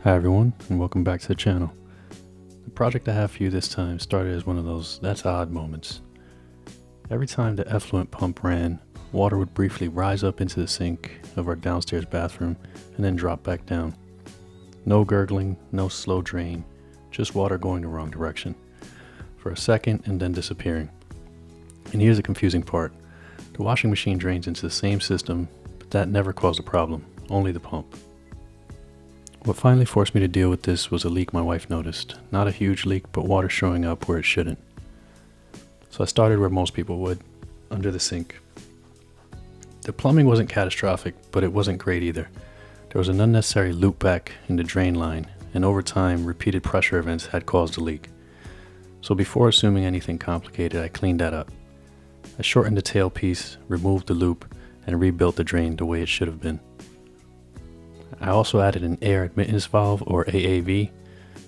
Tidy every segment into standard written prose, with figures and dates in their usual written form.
Hi everyone, and welcome back to the channel. The project I have for you this time started as one of those "that's odd" moments. Every time the effluent pump ran, water would briefly rise up into the sink of our downstairs bathroom and then drop back down. No gurgling, no slow drain, just water going the wrong direction for a second and then disappearing. And here's the confusing part. The washing machine drains into the same system, but that never caused a problem, only the pump. What finally forced me to deal with this was a leak my wife noticed. Not a huge leak, but water showing up where it shouldn't. So I started where most people would, under the sink. The plumbing wasn't catastrophic, but it wasn't great either. There was an unnecessary loop back in the drain line, and over time, repeated pressure events had caused the leak. So before assuming anything complicated, I cleaned that up. I shortened the tailpiece, removed the loop, and rebuilt the drain the way it should have been. I also added an air admittance valve, or AAV.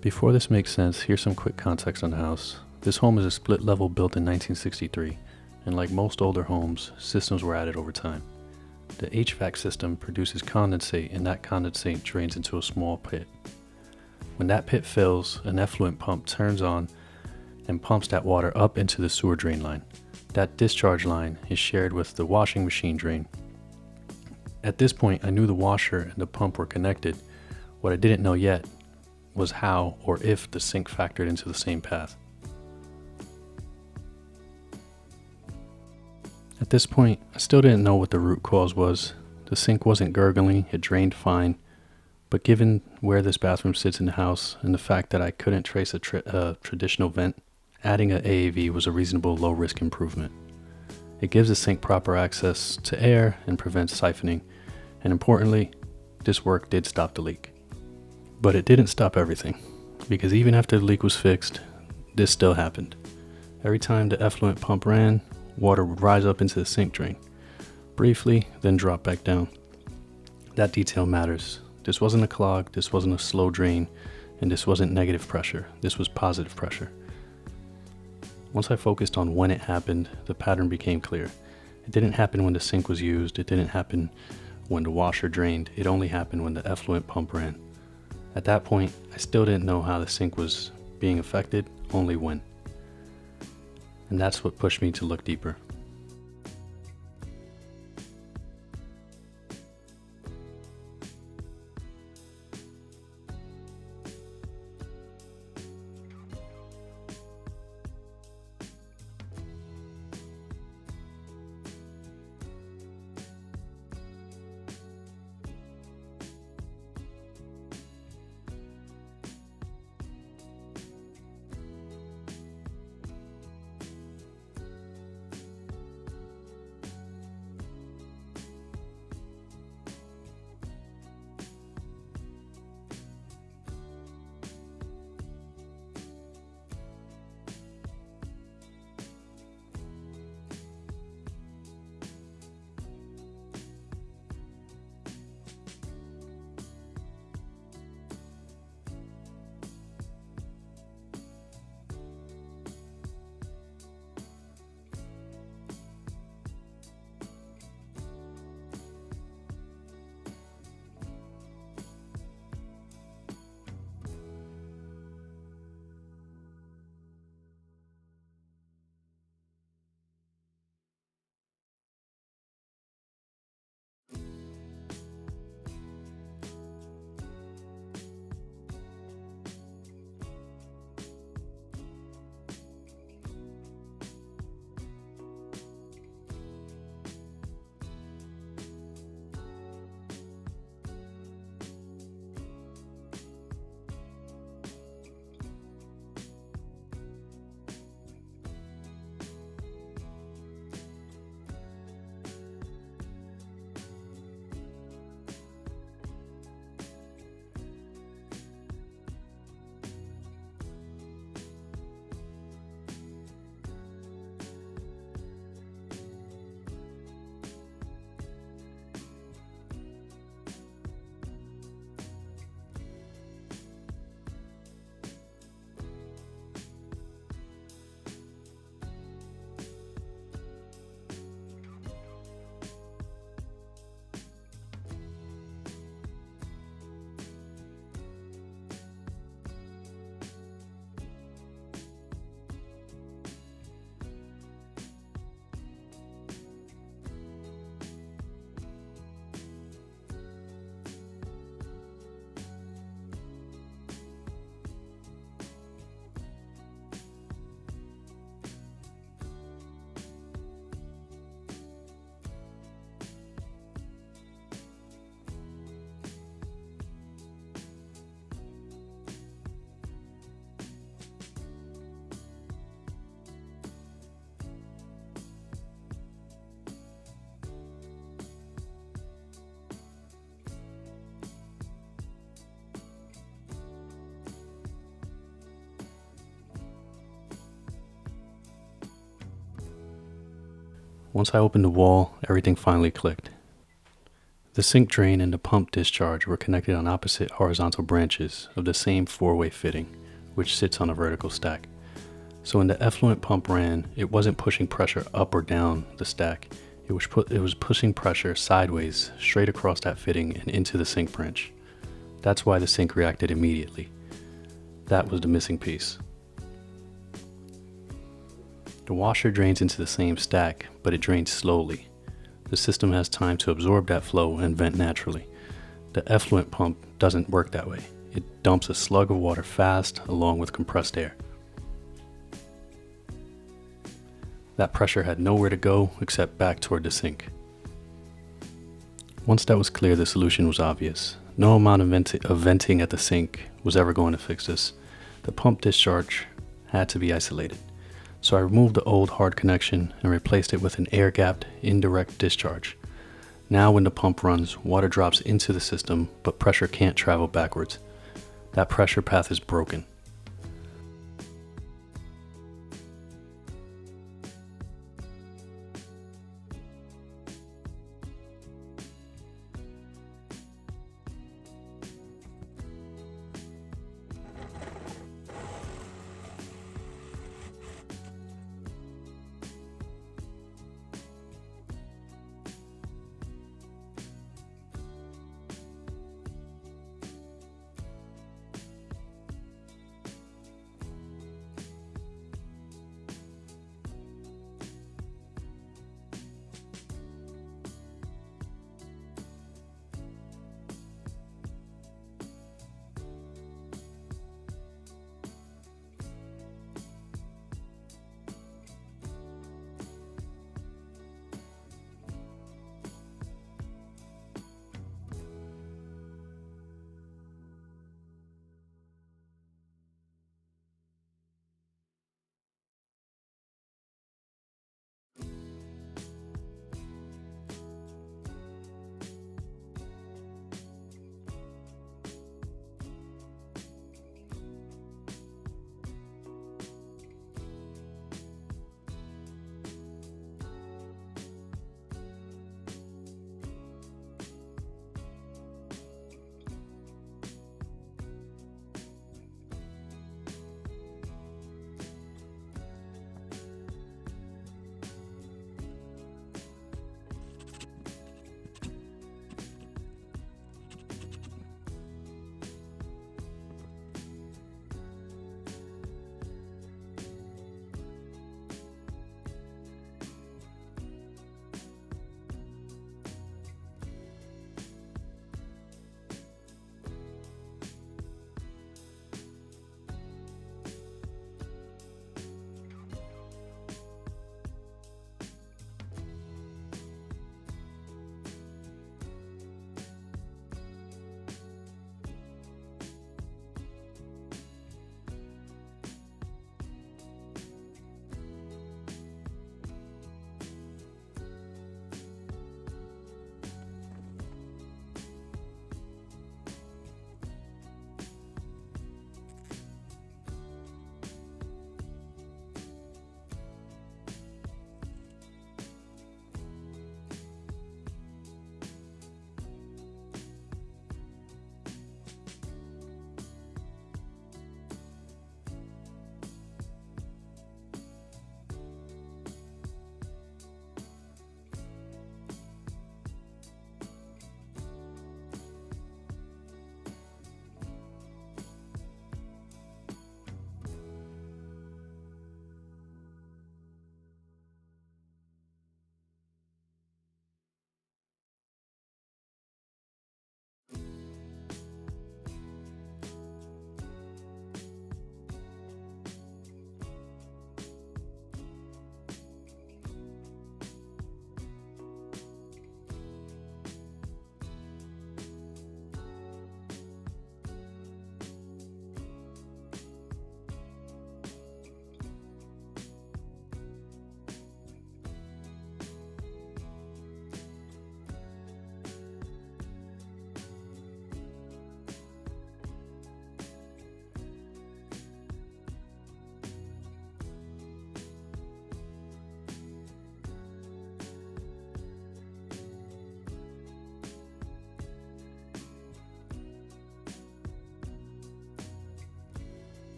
Before this makes sense, here's some quick context on the house. This home is a split level built in 1963, and like most older homes, systems were added over time. The HVAC system produces condensate, and that condensate drains into a small pit. When that pit fills, an effluent pump turns on and pumps that water up into the sewer drain line. That discharge line is shared with the washing machine drain. At this point, I knew the washer and the pump were connected. What I didn't know yet was how or if the sink factored into the same path. At this point, I still didn't know what the root cause was. The sink wasn't gurgling, it drained fine, but given where this bathroom sits in the house and the fact that I couldn't trace a traditional vent, adding an AAV was a reasonable low-risk improvement. It gives the sink proper access to air and prevents siphoning, and importantly, this work did stop the leak. But it didn't stop everything, because even after the leak was fixed, this still happened. Every time the effluent pump ran, water would rise up into the sink drain, briefly, then drop back down. That detail matters. This wasn't a clog, this wasn't a slow drain, and this wasn't negative pressure, this was positive pressure. Once I focused on when it happened, the pattern became clear. It didn't happen when the sink was used, it didn't happen when the washer drained, it only happened when the effluent pump ran. At that point, I still didn't know how the sink was being affected, only when. And that's what pushed me to look deeper. Once I opened the wall, everything finally clicked. The sink drain and the pump discharge were connected on opposite horizontal branches of the same four-way fitting, which sits on a vertical stack. So when the effluent pump ran, it wasn't pushing pressure up or down the stack. It was pushing pressure sideways, straight across that fitting and into the sink branch. That's why the sink reacted immediately. That was the missing piece. The washer drains into the same stack, but it drains slowly. The system has time to absorb that flow and vent naturally. The effluent pump doesn't work that way. It dumps a slug of water fast along with compressed air. That pressure had nowhere to go except back toward the sink. Once that was clear, the solution was obvious. No amount of venting at the sink was ever going to fix this. The pump discharge had to be isolated. So I removed the old hard connection and replaced it with an air-gapped indirect discharge. Now when the pump runs, water drops into the system, but pressure can't travel backwards. That pressure path is broken.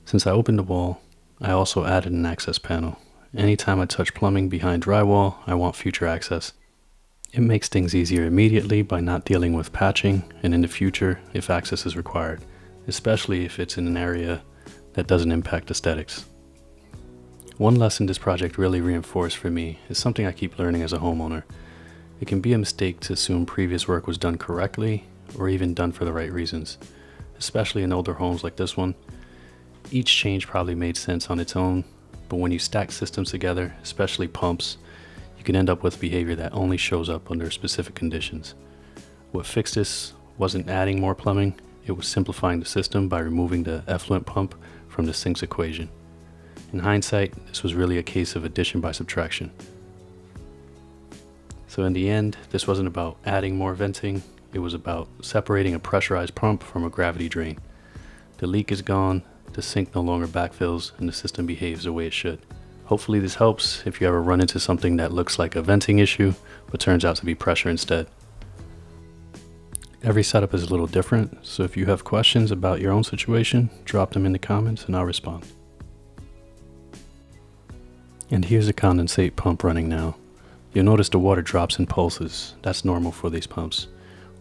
Since I opened the wall, I also added an access panel. Anytime I touch plumbing behind drywall, I want future access. It makes things easier immediately by not dealing with patching, and in the future if access is required, especially if it's in an area that doesn't impact aesthetics. One lesson this project really reinforced for me is something I keep learning as a homeowner. It can be a mistake to assume previous work was done correctly or even done for the right reasons, especially in older homes like this one. Each change probably made sense on its own, but when you stack systems together, especially pumps, you can end up with behavior that only shows up under specific conditions. What fixed this wasn't adding more plumbing, it was simplifying the system by removing the effluent pump from the sink's equation. In hindsight, this was really a case of addition by subtraction. So in the end, this wasn't about adding more venting, it was about separating a pressurized pump from a gravity drain. The leak is gone, the sink no longer backfills, and the system behaves the way it should. Hopefully this helps if you ever run into something that looks like a venting issue, but turns out to be pressure instead. Every setup is a little different, so if you have questions about your own situation, drop them in the comments and I'll respond. And here's a condensate pump running now. You'll notice the water drops in pulses. That's normal for these pumps.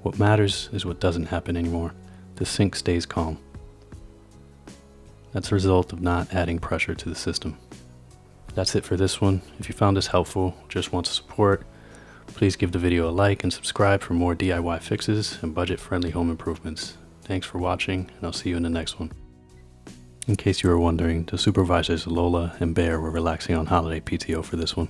What matters is what doesn't happen anymore. The sink stays calm. That's a result of not adding pressure to the system. That's it for this one. If you found this helpful, just want to support, please give the video a like and subscribe for more DIY fixes and budget-friendly home improvements. Thanks for watching, and I'll see you in the next one. In case you were wondering, the supervisors Lola and Bear were relaxing on holiday PTO for this one.